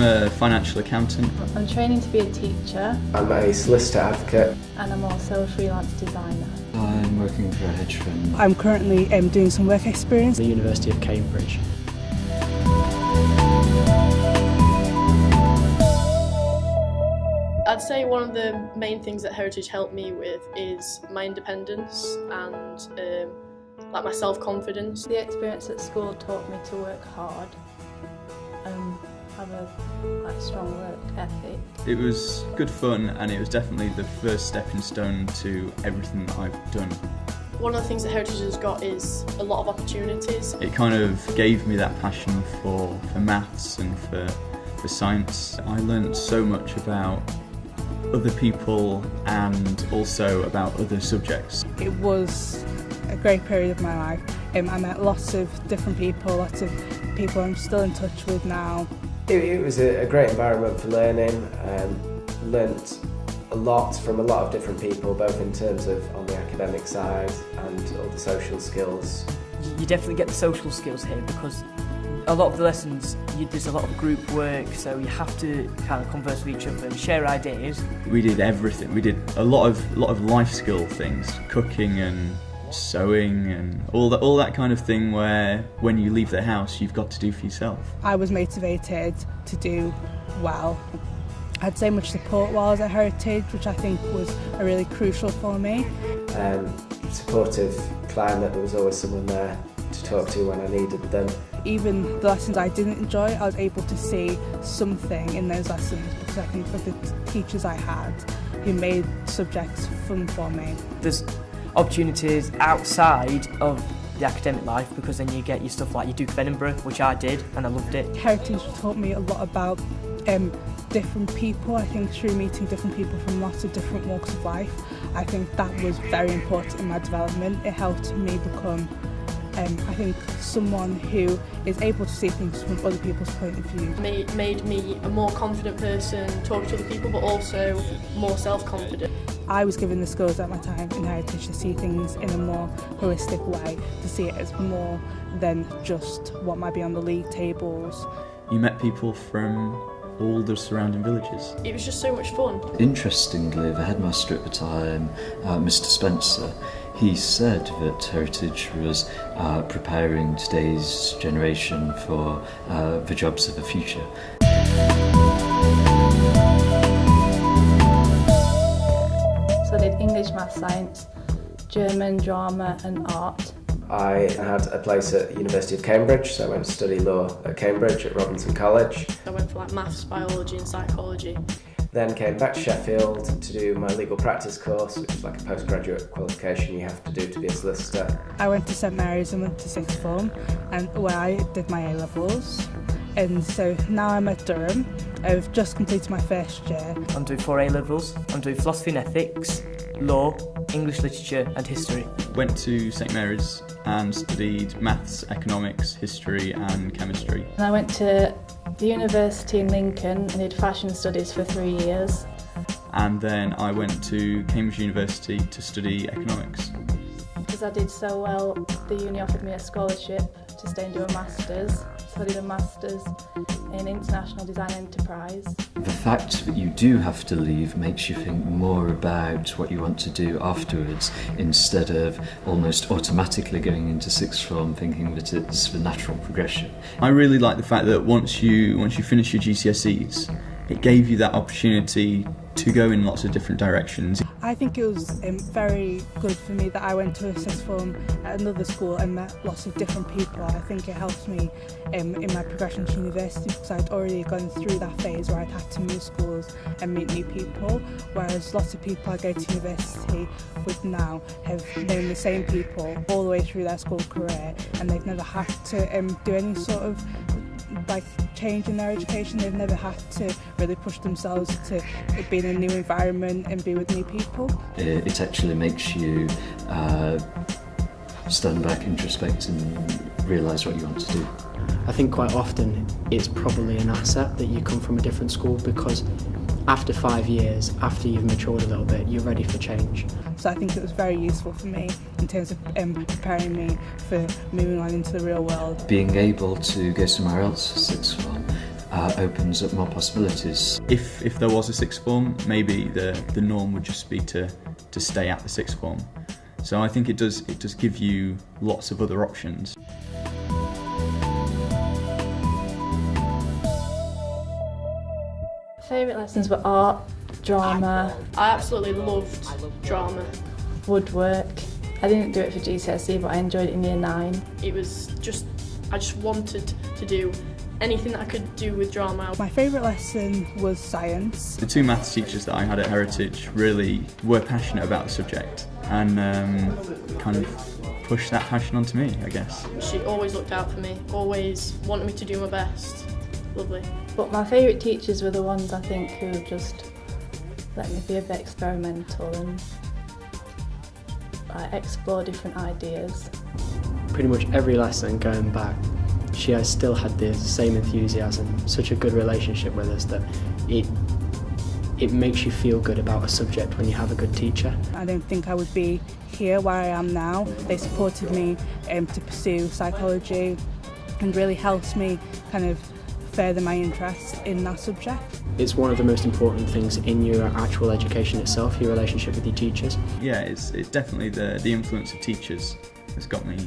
I'm a financial accountant. I'm training to be a teacher. I'm a solicitor advocate. And I'm also a freelance designer. I'm working for a hedge fund. I'm currently doing some work experience at the University of Cambridge. I'd say one of the main things that Heritage helped me with is my independence and like my self-confidence. The experience at school taught me to work hard and have a strong work ethic. It was good fun, and it was definitely the first stepping stone to everything that I've done. One of the things that Heritage has got is a lot of opportunities. It kind of gave me that passion for maths and for science. I learnt so much about other people and also about other subjects. It was a great period of my life. I met lots of different people, lots of people I'm still in touch with now. It was a great environment for learning. Learnt a lot from a lot of different people, both in terms of on the academic side and all the social skills. You definitely get the social skills here because a lot of the lessons, there's a lot of group work, so you have to kind of converse with each other and share ideas. We did everything. We did a lot of life skill things, cooking and sewing and all that kind of thing where when you leave the house you've got to do for yourself. I was motivated to do well. I had so much support while I was at Heritage, which I think was really crucial for me. Supportive climate, there was always someone there to talk to when I needed them. Even the lessons I didn't enjoy, I was able to see something in those lessons because I think of the teachers I had who made subjects fun for me. There's opportunities outside of the academic life because then you get your stuff like your Duke of Edinburgh, which I did and I loved it. Heritage taught me a lot about different people. I think through meeting different people from lots of different walks of life, I think that was very important in my development. It helped me become I think someone who is able to see things from other people's point of view. Made me a more confident person, talking to other people, but also more self-confident. I was given the skills at my time in Heritage to see things in a more holistic way, to see it as more than just what might be on the league tables. You met people from all the surrounding villages. It was just so much fun. Interestingly, the headmaster at the time, Mr. Spencer, he said that Heritage was preparing today's generation for the jobs of the future. So I did English, Maths, Science, German, Drama and Art. I had a place at the University of Cambridge, so I went to study law at Cambridge at Robinson College. I went for like maths, biology and psychology. Then came back to Sheffield to do my legal practice course, which is like a postgraduate qualification you have to do to be a solicitor. I went to St Mary's and went to sixth form, and where I did my A-levels. And so now I'm at Durham. I've just completed my first year. I'm doing 4 A-levels. I'm doing philosophy and ethics, law, English literature and history. Went to St Mary's and studied maths, economics, history and chemistry. And I went to the university in Lincoln and did fashion studies for 3 years. And then I went to Cambridge University to study economics. Because I did so well, the uni offered me a scholarship to stay and do a master's. So I did a master's in international design enterprise. The fact that you do have to leave makes you think more about what you want to do afterwards instead of almost automatically going into sixth form thinking that it's the natural progression. I really like the fact that once you finish your GCSEs, it gave you that opportunity to go in lots of different directions. I think it was very good for me that I went to a sixth form at another school and met lots of different people. I think it helped me in my progression to university because I'd already gone through that phase where I'd had to move schools and meet new people, whereas lots of people I go to university with now have known the same people all the way through their school career, and they've never had to do any sort of like change in their education. They've never had to really push themselves to be in a new environment and be with new people. It actually makes you stand back, introspect and realise what you want to do. I think quite often it's probably an asset that you come from a different school because after 5 years, after you've matured a little bit, you're ready for change. So I think it was very useful for me in terms of preparing me for moving on into the real world. Being able to go somewhere else for sixth form opens up more possibilities. If there was a sixth form, maybe the norm would just be to stay at the sixth form. So I think it does give you lots of other options. Favourite lessons were art, drama, I absolutely loved drama. woodwork. I didn't do it for GCSE, but I enjoyed it in Year 9. It was just, I just wanted to do anything that I could do with drama. My favourite lesson was science. The two maths teachers that I had at Heritage really were passionate about the subject and kind of pushed that passion onto me, I guess. She always looked out for me, always wanted me to do my best. Lovely. But my favourite teachers were the ones I think who just let me be a bit experimental and explore different ideas. Pretty much every lesson going back, she has still had the same enthusiasm, such a good relationship with us that it makes you feel good about a subject when you have a good teacher. I don't think I would be here where I am now. They supported me to pursue psychology and really helped me kind of further my interest in that subject. It's one of the most important things in your actual education itself, your relationship with your teachers. Yeah, it's definitely the influence of teachers has got me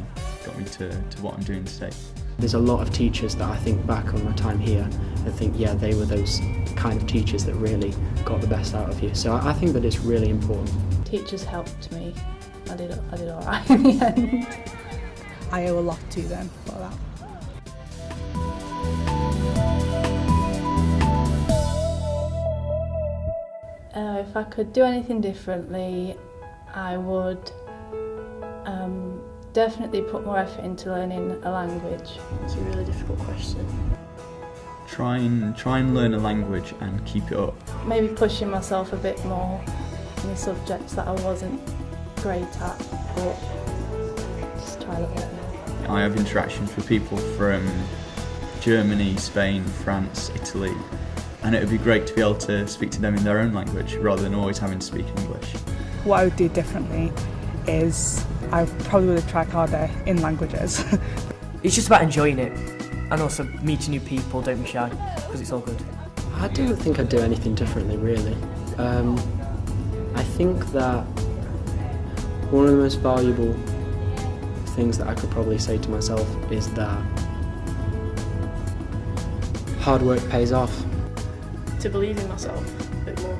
to what I'm doing today. There's a lot of teachers that I think back on my time here and think, yeah, they were those kind of teachers that really got the best out of you. So I think that it's really important. Teachers helped me. I did all right in the end. I owe a lot to them for that. If I could do anything differently, I would definitely put more effort into learning a language. It's a really difficult question. Try and learn a language and keep it up. Maybe pushing myself a bit more in the subjects that I wasn't great at, but just try a little bit more. I have interactions with people from Germany, Spain, France, Italy, and it would be great to be able to speak to them in their own language rather than always having to speak English. What I would do differently is I probably would have tried harder in languages. It's just about enjoying it and also meeting new people, don't be shy, because it's all good. I don't think I'd do anything differently, really. I think that one of the most valuable things that I could probably say to myself is that hard work pays off. To believe in myself a bit more.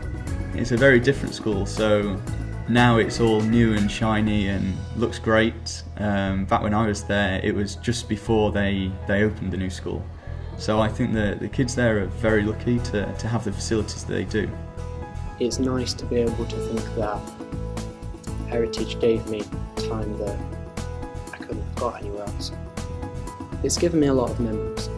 It's a very different school, so now it's all new and shiny and looks great. Back when I was there, it was just before they opened the new school. So I think the kids there are very lucky to have the facilities that they do. It's nice to be able to think that Heritage gave me time that I couldn't have got anywhere else. It's given me a lot of memories.